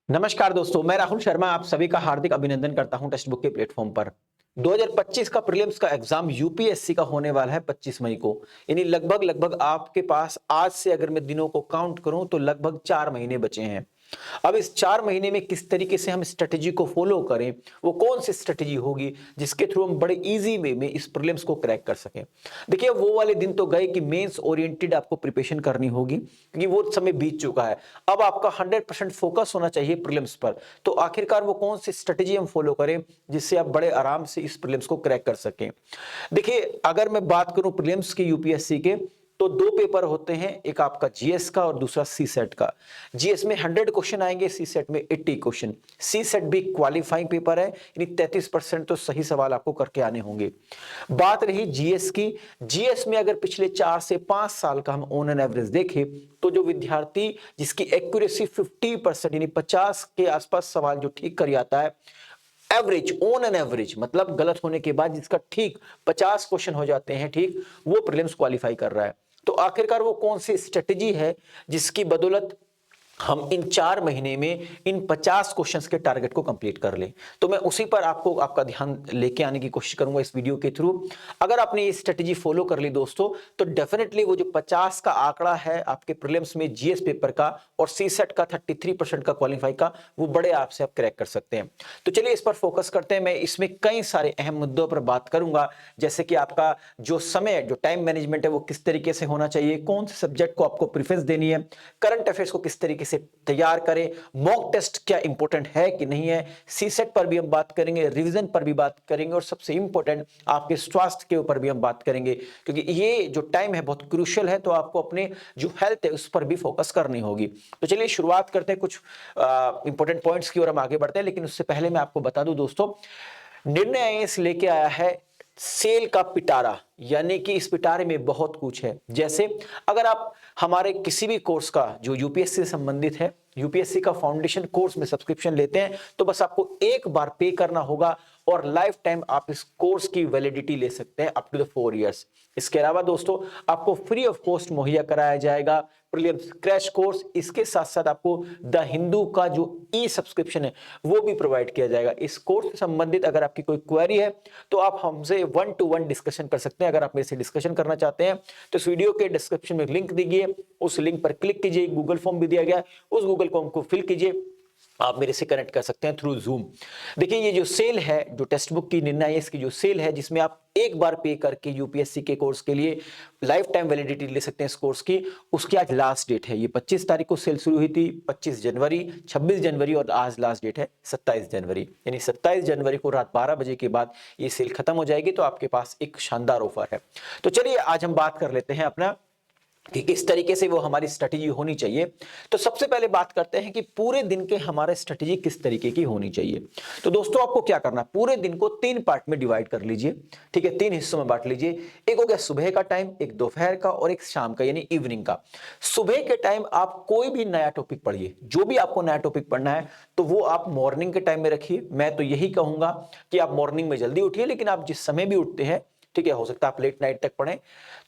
नमस्कार दोस्तों, मैं राहुल शर्मा आप सभी का हार्दिक अभिनंदन करता हूं टेक्स्ट बुक के प्लेटफॉर्म पर। 2025 का प्रीलिम्स का एग्जाम यूपीएससी का होने वाला है 25 मई को। यानी लगभग आपके पास आज से अगर मैं दिनों को काउंट करूं तो लगभग 4 महीने बचे हैं। अब इस 4 महीने में किस तरीके से हम स्ट्रेटेजी को फॉलो करें, वो कौन सी स्ट्रेटेजी होगी जिसके थ्रू हम बड़े इजी वे में इस प्रीलिम्स को क्रैक कर सकें। देखिए, वो वाले दिन तो गए कि मेंस ओरिएंटेड आपको प्रिपरेशन करनी होगी क्योंकि वो समय बीत चुका है। अब आपका 100% फोकस होना चाहिए प्रीलिम्स पर। तो आखिरकार वो कौन सी स्ट्रेटेजी हम फॉलो करें जिससे आप बड़े आराम से इस प्रीलिम्स को क्रैक कर सकें। देखिए, अगर मैं बात करूं प्रीलिम्स की यूपीएससी के, तो दो पेपर होते हैं, एक आपका जीएस का और दूसरा सी सेट का। जीएस में 100 क्वेश्चन आएंगे, सी सेट में 80 क्वेश्चन। सी सेट भी क्वालिफाइंग पेपर है, यानी 33% तो सही सवाल आपको करके आने होंगे। बात रही जीएस की, जीएस में अगर पिछले 4 से 5 साल का हम ऑन एन एवरेज देखें तो जो विद्यार्थी जिसकी एक्यूरेसी 50% यानी 50 के आसपास सवाल जो ठीक कर आता है, एवरेज ऑन एन एवरेज मतलब गलत होने के बाद जिसका ठीक 50 क्वेश्चन हो जाते हैं ठीक, वो प्रीलिम्स क्वालिफाई कर रहा है। तो आखिरकार वो कौन सी स्ट्रेटेजी है जिसकी बदौलत हम इन 4 महीने में इन 50 क्वेश्चंस के टारगेट को कंप्लीट कर लें। तो मैं उसी पर आपका ध्यान लेके आने की कोशिश करूंगा इस वीडियो के थ्रू। अगर आपने ये स्ट्रेटेजी फॉलो कर ली दोस्तों, तो डेफिनेटली वो जो 50 का आंकड़ा है आपके प्रीलिम्स में जीएस पेपर का और सीसेट का 33% का क्वालिफाई का, वो बड़े आप से आप क्रैक कर सकते हैं। तो चलिए इस पर फोकस करते हैं। मैं इसमें कई सारे अहम मुद्दों पर बात करूंगा, जैसे कि आपका जो समय, जो टाइम मैनेजमेंट है वो किस तरीके से होना चाहिए, कौन से सब्जेक्ट को आपको प्रेफरेंस देनी है, करंट अफेयर्स को किस तरीके से तैयार करें, मॉक टेस्ट क्या इंपॉर्टेंट है कि नहीं है, सीसेट पर भी हम बात करेंगे, रिवीजन पर भी बात करेंगे और सबसे इंपॉर्टेंट आपके स्वास्थ्य के ऊपर भी हम बात करेंगे, क्योंकि ये जो टाइम है बहुत क्रूशियल है। तो आपको अपने जो हेल्थ है उस पर भी फोकस करनी होगी। तो चलिए शुरुआत करते हैं, कुछ इंपॉर्टेंट पॉइंट्स की ओर हम आगे बढ़ते हैं। लेकिन उससे पहले मैं आपको बता दूं दोस्तों, निर्णय आईएएस लेके आया है सेल का पिटारा, यानी कि इस पिटारे में बहुत कुछ है। जैसे अगर आप हमारे किसी भी कोर्स का जो यूपीएससी से संबंधित है, यूपीएससी का फाउंडेशन कोर्स में सब्सक्रिप्शन लेते हैं, तो बस आपको एक बार पे करना होगा और लाइफ टाइम आप इस कोर्स की वैलिडिटी ले सकते हैं अप टू द 4 इयर्स। इसके अलावा दोस्तों आपको फ्री ऑफ कॉस्ट मुहैया कराया जाएगा प्रीलिम्स क्रैश कोर्स। इसके साथ साथ आपको द हिंदू का जो ई सब्सक्रिप्शन है वो भी प्रोवाइड किया जाएगा। इस कोर्स से संबंधित अगर आपकी कोई क्वेरी है तो आप हमसे 1-to-1 डिस्कशन कर सकते हैं। अगर आप मेरे से डिस्कशन करना चाहते हैं तो इस वीडियो के डिस्क्रिप्शन में लिंक दीजिए, उस लिंक पर क्लिक कीजिए, गूगल फॉर्म भी दिया गया है, उस गूगल फॉर्म को फिल कीजिए, आप मेरे से कनेक्ट कर सकते हैं थ्रू जूम। देखिए, ये जो सेल है, जो टेक्स्ट बुक की निर्णय इसकी जो सेल है, जिसमें आप एक बार पे करके यूपीएससी के कोर्स के लिए लाइफ टाइम वैलिडिटी ले सकते हैं इस कोर्स की, उसकी आज लास्ट डेट है। ये 25 तारीख को सेल शुरू हुई थी, 25 जनवरी, 26 जनवरी और आज लास्ट डेट है 27 जनवरी। यानी 27 जनवरी को रात 12 बजे के बाद ये सेल खत्म हो जाएगी। तो आपके पास एक शानदार ऑफर है। तो चलिए आज हम बात कर लेते हैं अपना कि किस तरीके से वो हमारी स्ट्रेटेजी होनी चाहिए। तो सबसे पहले बात करते हैं कि पूरे दिन के हमारे स्ट्रेटेजी किस तरीके की होनी चाहिए। तो दोस्तों आपको क्या करना है, पूरे दिन को 3 पार्ट में डिवाइड कर लीजिए। ठीक है, 3 हिस्सों में बांट लीजिए। एक हो गया सुबह का टाइम, एक दोपहर का और एक शाम का यानी इवनिंग का। सुबह के टाइम आप कोई भी नया टॉपिक पढ़िए, जो भी आपको नया टॉपिक पढ़ना है तो वो आप मॉर्निंग के टाइम में रखिए। मैं तो यही कहूंगा कि आप मॉर्निंग में जल्दी उठिए, लेकिन आप जिस समय भी उठते हैं, ठीक है, हो सकता है आप लेट नाइट तक पढ़ें,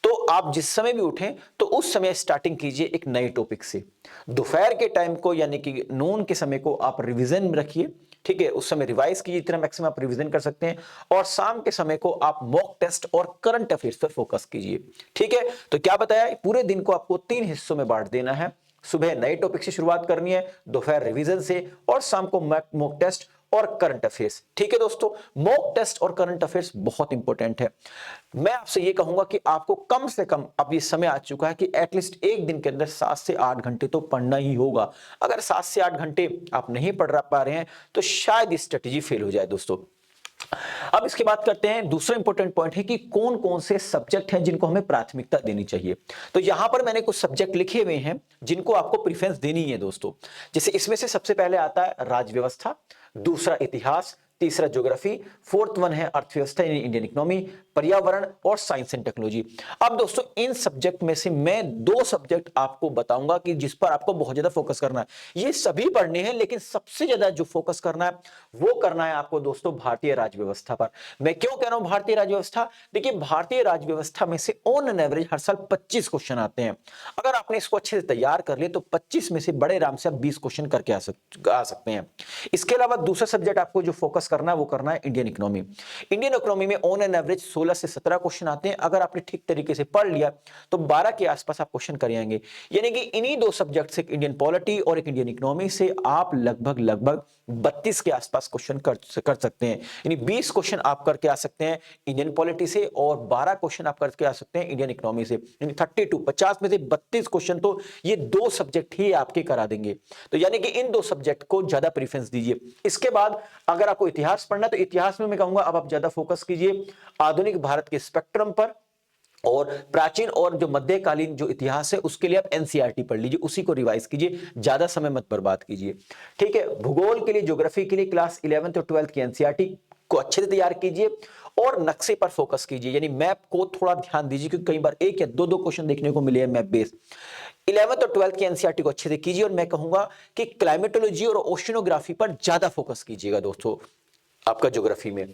तो आप जिस समय भी उठें तो उस समय स्टार्टिंग कीजिए एक नए टॉपिक से। दोपहर के टाइम को यानी कि नून के समय को आप रिवीजन में रखिए। ठीक है, उस समय रिवाइज कीजिए, जितना मैक्सिमम आप रिवीजन कर सकते हैं। और शाम के समय को आप मॉक टेस्ट और करंट अफेयर्स पर फोकस कीजिए। ठीक है, तो क्या बताया, पूरे दिन को आपको 3 हिस्सों में बांट देना है। सुबह नए टॉपिक से शुरुआत करनी है, दोपहर रिवीजन से और शाम को मॉक टेस्ट और करंट अफेयर्स। ठीक है दोस्तों, मॉक टेस्ट और करंट अफेयर्स बहुत इंपॉर्टेंट है। मैं आपसे ये कहूंगा कि आपको कम से कम, अब ये समय आ चुका है कि एटलीस्ट एक दिन के अंदर 7 से 8 घंटे तो पढ़ना ही होगा। अगर 7 से 8 घंटे आप नहीं पढ़ पा रहे हैं तो शायद ये स्ट्रेटेजी फेल हो जाए दोस्तों। अब इसके बात करते हैं, दूसरा इंपॉर्टेंट पॉइंट है कि कौन कौन से सब्जेक्ट हैं जिनको हमें प्राथमिकता देनी चाहिए। तो यहां पर मैंने कुछ सब्जेक्ट लिखे हुए हैं जिनको आपको प्रेफरेंस देनी है दोस्तों। जैसे इसमें से सबसे पहले आता है राज्य व्यवस्था, दूसरा इतिहास, तीसरा ज्योग्राफी, फोर्थ वन है अर्थव्यवस्था यानी इंडियन इकोनॉमी, पर्यावरण और साइंस एंड टेक्नोलॉजी। अब दोस्तों इन सब्जेक्ट में से मैं 2 सब्जेक्ट आपको बताऊंगा कि जिस पर आपको बहुत ज्यादा फोकस करना है। ये सभी पढ़ने हैं लेकिन सबसे ज्यादा जो फोकस करना है वो करना है आपको दोस्तों भारतीय राज्य व्यवस्था पर। मैं क्यों कह रहा हूं भारतीय राज्य व्यवस्था? देखिए भारतीय राज्य व्यवस्था में से ऑन एन एवरेज हर साल 25 क्वेश्चन आते हैं। अगर आपने इसको अच्छे से तैयार कर लिए तो 25 में से बड़े आराम से आप 20 क्वेश्चन करके आ सकते हैं। इसके अलावा दूसरा सब्जेक्ट आपको जो फोकस करना है वो करना है इंडियन इकोनॉमी। इंडियन इकोनॉमी में ऑन एन एवरेज 16 से 17 क्वेश्चन आते हैं। अगर आपने ठीक तरीके से पढ़ लिया तो 12 के आसपास आप क्वेश्चन कर आएंगे। यानी कि इन्हीं 2 सब्जेक्ट से, इंडियन पॉलिटी और एक इंडियन इकोनॉमी से, आप लगभग 32 के आसपास क्वेश्चन कर सकते हैं। यानी 20 क्वेश्चन आप करके आ सकते हैं इंडियन पॉलिटी से और 12 क्वेश्चन आप करके आ सकते हैं इंडियन इकोनॉमी से। यानी 32, 50 में से 32 क्वेश्चन तो ये 2 सब्जेक्ट ही आपके करा देंगे। तो यानी कि इन 2 सब्जेक्ट को ज्यादा प्रेफरेंस दीजिए। इसके बाद अगर आपको इतिहास पढ़ना है तो इतिहास में मैं कहूंगा अब आप ज्यादा फोकस कीजिए आधुनिक भारत के स्पेक्ट्रम पर, और प्राचीन और जो मध्यकालीन जो इतिहास है उसके लिए आप एनसीईआरटी पढ़ लीजिए, उसी को रिवाइज कीजिए, ज्यादा समय मत बर्बाद कीजिए। ठीक है, भूगोल के लिए, ज्योग्राफी के लिए क्लास 11th और 12th की एनसीईआरटी को अच्छे से तैयार कीजिए और नक्शे पर फोकस कीजिए, यानी मैप को थोड़ा ध्यान दीजिए क्योंकि कई बार 1 या 2 क्वेश्चन देखने को मिले हैं मैप बेस्ड। 11th और 12th की एनसीईआरटी को अच्छे से कीजिए और मैं कहूंगा कि क्लाइमेटोलॉजी और ओशिनोग्राफी पर ज्यादा फोकस कीजिएगा दोस्तों आपका ज्योग्राफी में।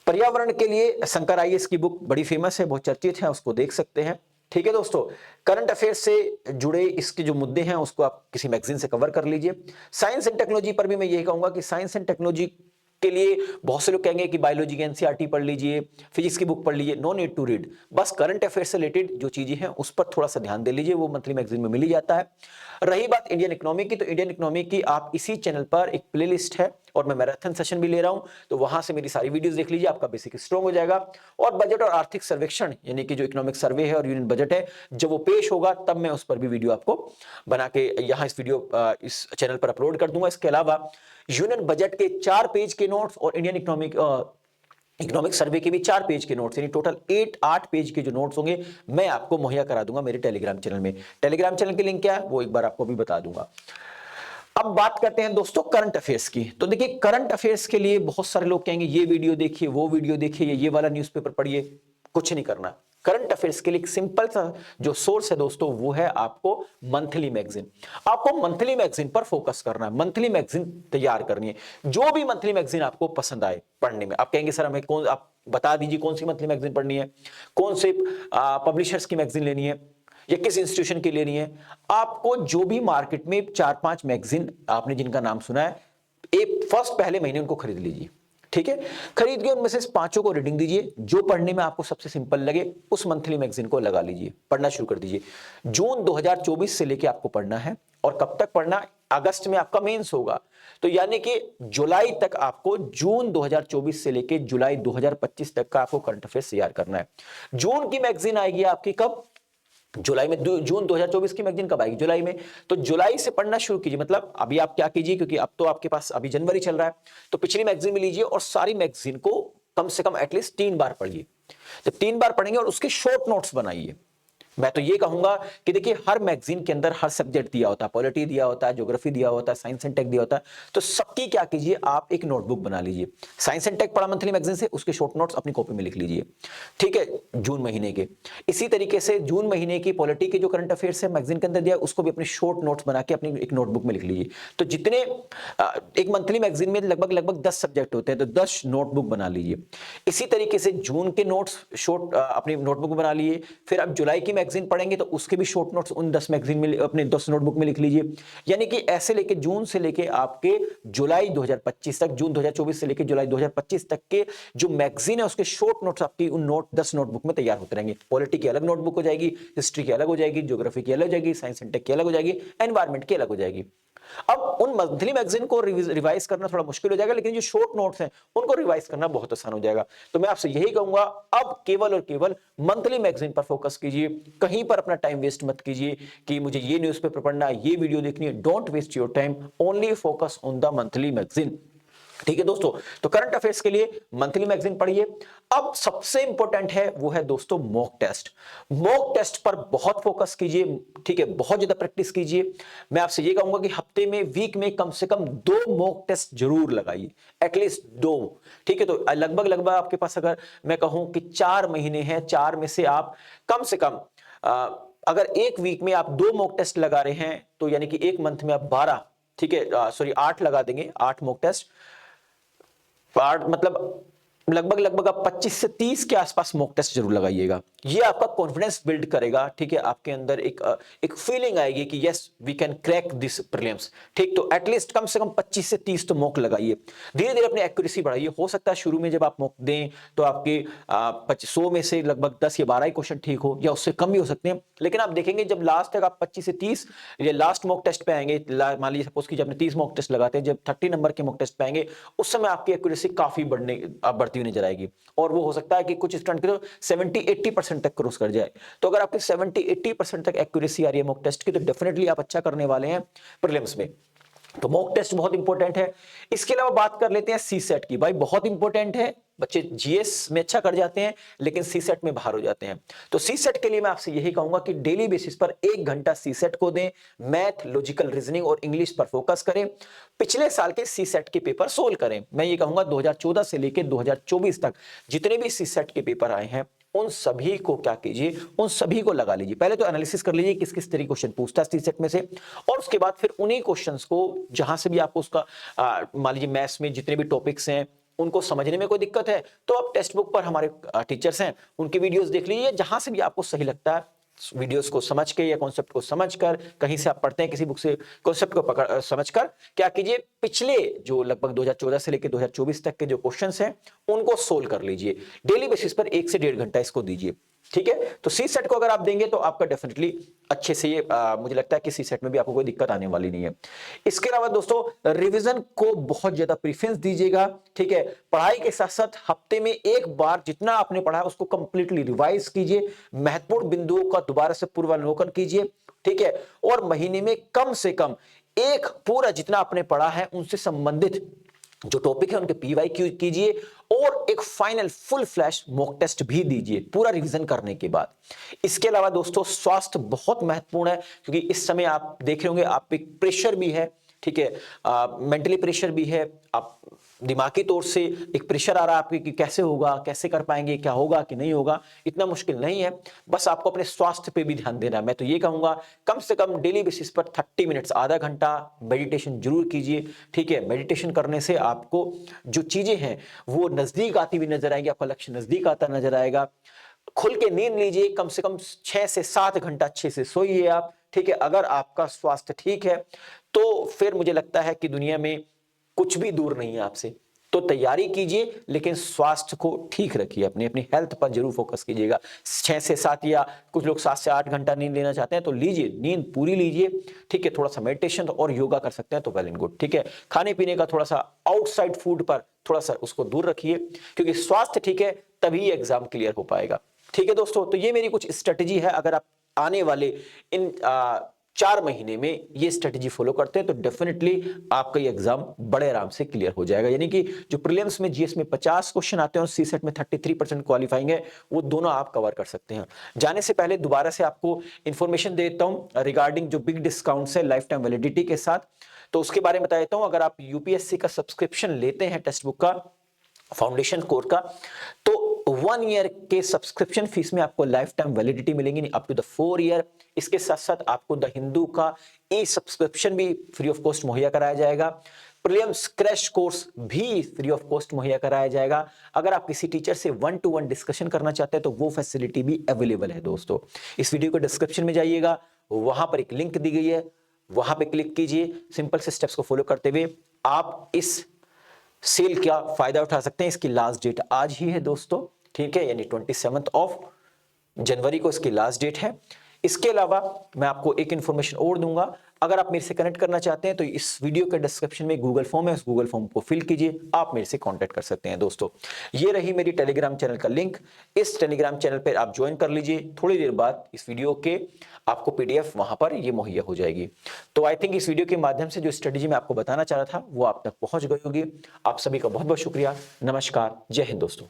पर्यावरण के लिए शंकर आईएएस की बुक बड़ी फेमस है, बहुत चर्चित है, उसको देख सकते हैं। ठीक है दोस्तों, करंट अफेयर्स से जुड़े इसके जो मुद्दे हैं उसको आप किसी मैगजीन से कवर कर लीजिए। साइंस एंड टेक्नोलॉजी पर भी मैं यही कहूंगा कि साइंस एंड टेक्नोलॉजी के लिए बहुत से लोग कहेंगे कि बायोलॉजी की एनसीईआरटी पढ़ लीजिए, फिजिक्स की बुक पढ़ लीजिए। नो नीड टू रीड, बस करंट अफेयर्स से रिलेटेड जो चीजें हैं उस पर थोड़ा सा ध्यान दे लीजिए, वो मंथली मैगजीन में मिल ही जाता है। रही बात इंडियन इकोनॉमी की, तो इंडियन इकोनॉमी की आप इसी चैनल पर एक प्लेलिस्ट है और मैं मैराथन सेशन भी ले रहा हूं, तो वहां से मेरी सारी वीडियोस देख लीजिए, आपका बेसिक स्ट्रांग हो जाएगा। और बजट और आर्थिक सर्वेक्षण यानी कि जो इकोनॉमिक सर्वे है और यूनियन बजट है, जब वो पेश होगा तब मैं उस पर भी वीडियो आपको बना के यहाँ इस चैनल पर अपलोड कर दूंगा। इसके अलावा यूनियन बजट के 4 पेज के नोट्स और इंडियन इकोनॉमिक सर्वे के भी 4 पेज के नोट्स, यानी टोटल 8 पेज के जो नोट्स होंगे मैं आपको मुहैया करा दूंगा मेरे टेलीग्राम चैनल में। टेलीग्राम चैनल की लिंक क्या है वो एक बार आपको भी बता दूंगा। अब बात करते हैं दोस्तों करंट अफेयर्स की। तो देखिए करंट अफेयर्स के लिए बहुत सारे लोग कहेंगे ये वीडियो देखिए, वो वीडियो देखिए, ये वाला न्यूज़पेपर पढ़िए। कुछ नहीं करना। करंट अफेयर्स के लिए एक सिंपल सा जो सोर्स है दोस्तों वो है आपको मंथली मैगजीन। आपको मंथली मैगजीन पर फोकस करना है, मंथली मैगजीन तैयार करनी है। जो भी मंथली मैगजीन आपको पसंद आए पढ़ने में, आप कहेंगे सर हमें कौन, आप बता दीजिए कौन सी मंथली मैगजीन पढ़नी है, कौन से पब्लिशर्स की मैगजीन लेनी है या किस इंस्टीट्यूशन की लेनी है। आपको जो भी मार्केट में 4-5 मैगजीन आपने जिनका नाम सुना है, एक फर्स्ट पहले महीने उनको खरीद लीजिए। ठीक है, खरीद के उनमें से 5 को रीडिंग दीजिए, जो पढ़ने में आपको सबसे सिंपल लगे उस मंथली मैगजीन को लगा लीजिए, पढ़ना शुरू कर दीजिए। जून 2024 से लेके आपको पढ़ना है और कब तक पढ़ना? अगस्त में आपका मेंस होगा, तो यानी कि जुलाई तक आपको, जून 2024 से लेके जुलाई 2025 तक का आपको करंट अफेयर्स तैयार करना है। जून की मैगजीन आएगी आपकी कब? जुलाई में। जून 2024 की मैगजीन कब आएगी? जुलाई में। तो जुलाई से पढ़ना शुरू कीजिए। मतलब अभी आप क्या कीजिए, क्योंकि अब तो आपके पास अभी जनवरी चल रहा है, तो पिछली मैगजीन में लीजिए और सारी मैगजीन को कम से कम एटलीस्ट 3 बार पढ़िए। जब 3 बार पढ़ेंगे और उसके शॉर्ट नोट्स बनाइए। मैं तो ये कहूंगा कि देखिए हर मैगजीन के अंदर हर सब्जेक्ट दिया होता है, पॉलिटी दिया होता है, ज्योग्राफी दिया होता है, साइंस एंड टेक दिया होता है, तो सबकी क्या कीजिए, आप एक नोटबुक बना लीजिए। साइंस एंड टेक पढ़ा मंथली मैगजीन से, उसके शॉर्ट नोट्स अपनी कॉपी में लिख लीजिए। ठीक है, जून महीने के। इसी तरीके से जून महीने की पॉलिटी के जो करंट अफेयर्स है मैगजीन के अंदर दिया, उसको भी अपने शॉर्ट नोट्स बना के अपनी एक नोटबुक में लिख लीजिए। तो जितने एक मंथली मैगजीन में लगभग 10 सब्जेक्ट होते हैं, तो 10 नोटबुक बना लीजिए। इसी तरीके से जून के नोट्स शॉर्ट अपनी नोटबुक में बना लिए। फिर अब जुलाई की मैगजीन पढ़ेंगे तो उसके भी शॉर्ट नोट्स उन 10 मैगजीन में, अपने 10 नोटबुक में लिख लीजिए। यानी कि ऐसे लेके जून से लेके आपके जुलाई 2025 तक, जून 2024 से लेके जुलाई 2025 तक के जो मैगजीन है उसके शॉर्ट नोट्स आपकी उन 10 नोटबुक में तैयार होते रहेंगे। पॉलिटी की अलग नोटबुक हो जाएगी, हिस्ट्री की अलग हो जाएगी, ज्योग्राफी की अलग हो जाएगी, साइंस एंड टेक की अलग हो जाएगी, एनवायरमेंट की अलग हो जाएगी। अब उन मंथली मैगजीन को रिवाइज करना थोड़ा मुश्किल हो जाएगा, लेकिन जो शॉर्ट नोट्स हैं उनको रिवाइज करना बहुत आसान हो जाएगा। तो मैं आपसे यही कहूंगा, अब केवल और केवल मंथली मैगजीन पर फोकस कीजिए। कहीं पर अपना टाइम वेस्ट मत कीजिए कि मुझे ये न्यूज़पेपर पढ़ना है, ये वीडियो देखनी है। Don't waste your time, only focus on the monthly magazine. ठीक है दोस्तों, तो करंट अफेयर्स के लिए मंथली मैगजीन पढ़िए। अब सबसे इंपॉर्टेंट है वो है दोस्तों मॉक टेस्ट। मॉक टेस्ट पर बहुत फोकस कीजिए, ठीक है, बहुत ज्यादा प्रैक्टिस कीजिए। मैं आपसे ये कहूंगा कि हफ्ते में, वीक में कम से कम 2 मॉक टेस्ट जरूर लगाइए, एटलीस्ट 2। ठीक है, तो लगभग लगभग आपके पास अगर मैं कहूं कि 4 महीने हैं, 4 में से आप कम से कम अगर एक वीक में आप 2 मॉक टेस्ट लगा रहे हैं तो यानी कि एक मंथ में आप 12, ठीक है, सॉरी 8 लगा देंगे, 8 मॉक टेस्ट। मतलब लगभग लगभग आप 25 से 30 के आसपास मॉक टेस्ट जरूर लगाइएगा। ये आपका कॉन्फिडेंस बिल्ड करेगा, ठीक है, आपके अंदर एक फीलिंग आएगी कि yes we can crack this prelims. ठीक, तो एटलीस्ट कम से कम 25 से 30 तो मॉक लगाइए। धीरे धीरे अपनी एक्यूरेसी बढ़ाइए। हो सकता है शुरू में जब आप मॉक दें तो आपके 100 में से लगभग 10 या 12 ही क्वेश्चन ठीक हो, या उससे कम भी हो सकते हैं, लेकिन आप देखेंगे जब लास्ट तक आप 25 से 30 ये लास्ट मॉक टेस्ट पे आएंगे, मान लीजिए सपोज कि जब आपने 30 मॉक टेस्ट लगाते हैं, जब 30 नंबर के मॉक टेस्ट पे आएंगे, उस समय आपकी एक्यूरेसी काफी बढ़ती हुई नजर आएगी, और वो हो सकता है कि कुछ स्टूडेंट के तो 70-80% तक क्रॉस कर जाए। तो अगर आपकी 70-80% तक एक्यूरेसी आ रही है मॉक टेस्ट की, तो डेफिनेटली आप अच्छा करने वाले हैं प्रीलिम्स में। तो मॉक टेस्ट बहुत इंपॉर्टेंट है। इसके अलावा बात कर लेते हैं सी सेट की। भाई बहुत इंपॉर्टेंट है, बच्चे जीएस में अच्छा कर जाते हैं लेकिन सी सेट में बाहर हो जाते हैं। तो सी सेट के लिए मैं आपसे यही कहूंगा कि डेली बेसिस पर 1 घंटा सी सेट को दें। मैथ, लॉजिकल रीजनिंग और इंग्लिश पर फोकस करें। पिछले साल के सी सेट के पेपर सोल्व करें। मैं ये कहूंगा 2014 से लेकर 2024 तक जितने भी सी सेट के पेपर आए हैं उन सभी को क्या कीजिए, उन सभी को लगा लीजिए। पहले तो एनालिसिस कर लीजिए किस किस तरीके क्वेश्चन पूछता है सी सेट में से, और उसके बाद फिर उन्हीं क्वेश्चंस को जहां से भी आपको उसका मान लीजिए मैथ्स में जितने भी टॉपिक्स हैं उनको समझने में कोई दिक्कत है तो आप टेक्स्ट बुक पर हमारे टीचर्स हैं उनकी वीडियोस देख लीजिए। जहां से भी आपको सही लगता है वीडियोस को समझ के या कॉन्सेप्ट को समझकर, कहीं से आप पढ़ते हैं किसी बुक से कॉन्सेप्ट को पकड़ समझकर, क्या कीजिए पिछले जो लगभग 2014 से लेकर 2024 तक के जो क्वेश्चंस हैं उनको सोल्व कर लीजिए। डेली बेसिस पर 1 से 1.5 घंटा इसको दीजिए। ठीक है, तो सी सेट को अगर आप देंगे तो आपका डेफिनेटली अच्छे से ये मुझे लगता है कि सी सेट में भी आपको कोई दिक्कत आने वाली नहीं है। इसके अलावा दोस्तों रिवीजन को बहुत ज्यादा प्रेफरेंस दीजिएगा। ठीक है, पढ़ाई के साथ साथ हफ्ते में एक बार जितना आपने पढ़ा है उसको कंप्लीटली रिवाइज कीजिए। महत्वपूर्ण बिंदुओं का दोबारा से पूर्वावलोकन कीजिए। ठीक है, और महीने में कम से कम एक पूरा जितना आपने पढ़ा है उनसे संबंधित जो टॉपिक है उनके पीवाईक्यू कीजिए, और एक final full flash mock test भी दीजिए पूरा रिवीजन करने के बाद। इसके अलावा दोस्तों स्वास्थ्य बहुत महत्वपूर्ण है, क्योंकि इस समय आप देख रहे होंगे आप पे प्रेशर भी है। ठीक है, मेंटली प्रेशर भी है, आप दिमागी तौर से एक प्रेशर आ रहा है आपके कि कैसे होगा, कैसे कर पाएंगे, क्या होगा कि नहीं होगा। इतना मुश्किल नहीं है, बस आपको अपने स्वास्थ्य पे भी ध्यान देना है। मैं तो ये कहूंगा कम से कम डेली बेसिस पर 30 मिनट्स, आधा घंटा मेडिटेशन जरूर कीजिए। ठीक है, मेडिटेशन करने से आपको जो चीजें हैं वो नजदीक आती हुई नजर आएंगी, आपका लक्ष्य नजदीक आता नजर आएगा। खुल के नींद लीजिए, कम से कम 6 से 7 घंटा अच्छे से सोइए आप। ठीक है, अगर आपका स्वास्थ्य ठीक है तो फिर मुझे लगता है कि दुनिया में कुछ भी दूर नहीं है आपसे। तो तैयारी कीजिए लेकिन स्वास्थ्य को ठीक रखिए, अपनी हेल्थ पर जरूर फोकस कीजिएगा। 6 से 7 या कुछ लोग 7 से 8 घंटा नींद लेना चाहते हैं तो लीजिए, नींद पूरी लीजिए। ठीक है, थोड़ा सा मेडिटेशन और योगा कर सकते हैं तो वेल एंड गुड। ठीक है, खाने पीने का थोड़ा सा आउटसाइड फूड पर थोड़ा सा उसको दूर रखिए, क्योंकि स्वास्थ्य ठीक है तभी एग्जाम क्लियर हो पाएगा। ठीक है दोस्तों, तो ये मेरी कुछ स्ट्रेटेजी है। अगर आप आने वाले इन 4 महीने में ये स्ट्रेटेजी फॉलो करते हैं तो डेफिनेटली आपका ये एग्जाम बड़े आराम से क्लियर हो जाएगा। यानी कि जो प्रीलिम्स में जीएस में 50 क्वेश्चन आते हैं और सीसेट में 33% क्वालिफाइंग है, वो दोनों आप कवर कर सकते हैं। जाने से पहले दोबारा से आपको इंफॉर्मेशन दे देता हूं रिगार्डिंग जो बिग डिस्काउंट्स है लाइफ टाइम वैलिडिटी के साथ, तो उसके बारे में बता देता हूं। अगर आप यूपीएससी का सब्सक्रिप्शन लेते हैं टेक्स्ट बुक का, फाउंडेशन कोर्स का, तो 1 ईयर के सब्सक्रिप्शन फीस में आपको लाइफ टाइम वैलिडिटी मिलेंगी अप टू द 4 ईयर। इसके साथ साथ आपको द हिंदू का ई सब्सक्रिप्शन भी फ्री ऑफ कॉस्ट मुहैया कराया जाएगा। प्रीलिम्स क्रैश कोर्स भी फ्री ऑफ कॉस्ट मुहैया कराया जाएगा। अगर आप किसी टीचर से 1-to-1 डिस्कशन करना चाहते हैं तो वो फैसिलिटी भी अवेलेबल है। दोस्तों इस वीडियो के डिस्क्रिप्शन में जाइएगा, वहां पर एक लिंक दी गई है, वहां पे क्लिक कीजिए। सिंपल से स्टेप्स को फॉलो करते हुए आप इस सेल का फायदा उठा सकते हैं। इसकी लास्ट डेट आज ही है दोस्तों। ठीक है, यानी 27 जनवरी को इसकी लास्ट डेट है। इसके अलावा मैं आपको एक इंफॉर्मेशन और दूंगा। अगर आप मेरे से कनेक्ट करना चाहते हैं तो इस वीडियो के डिस्क्रिप्शन में गूगल फॉर्म है, उस गूगल फॉर्म को फिल कीजिए, आप मेरे से कांटेक्ट कर सकते हैं। दोस्तों ये रही मेरी टेलीग्राम चैनल का लिंक, इस टेलीग्राम चैनल पर आप ज्वाइन कर लीजिए, थोड़ी देर बाद इस वीडियो के आपको पीडीएफ वहां पर ये मुहैया हो जाएगी। तो आई थिंक इस वीडियो के माध्यम से जो स्ट्रेटेजी मैं आपको बताना चाह रहा था वो आप तक पहुंच गई होगी। आप सभी का बहुत बहुत शुक्रिया। नमस्कार, जय हिंद दोस्तों।